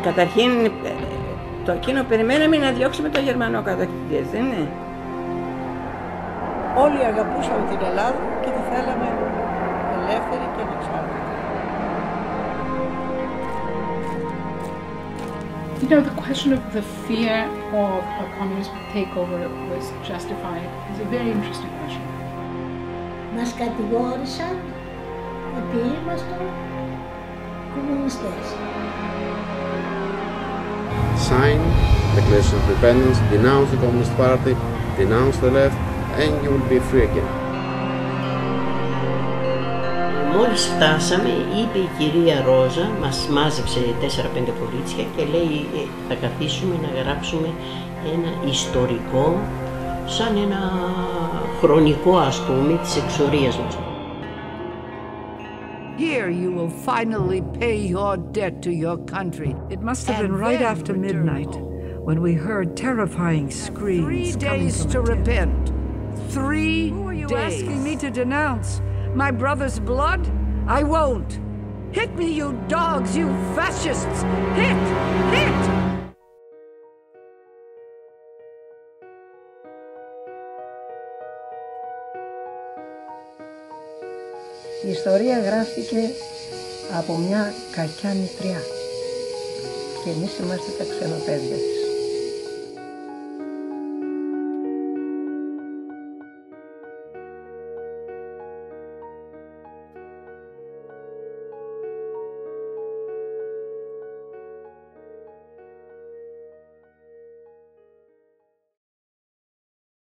Καταρχήν, το εκείνο περιμέναμε να διώξουμε τον Γερμανό κατακτητή, δεν είναι? Όλοι αγαπούσαμε την Ελλάδα και τη θέλαμε ελεύθερη και ανεξάρτητη. You know, the question of the fear of a communist takeover was justified is a very interesting question. Μας κατηγόρησαν ότι είμαστε κομμουνιστές. Sign the Declaration of Independence, denounce the Communist Party, denounce the left, and you will be free again. Μόλις φτάσαμε, είπε η κυρία Ρόζα, μας μάζεψε 4-5 κορίτσια και λέει θα καθίσουμε να γράψουμε ένα ιστορικό, σαν ένα χρονικό ας πούμε της εξορίας μας. Here you will finally pay your debt to your country. It must have been right after midnight when we heard terrifying screams. 3 days to repent. 3 days. Who are you asking me to denounce? My brother's blood? I won't. Hit me, you dogs, you fascists! Hit! Hit! Η ιστορία γράφτηκε από μια κακιά μητριά και εμείς είμαστε τα ξενοπαίδια.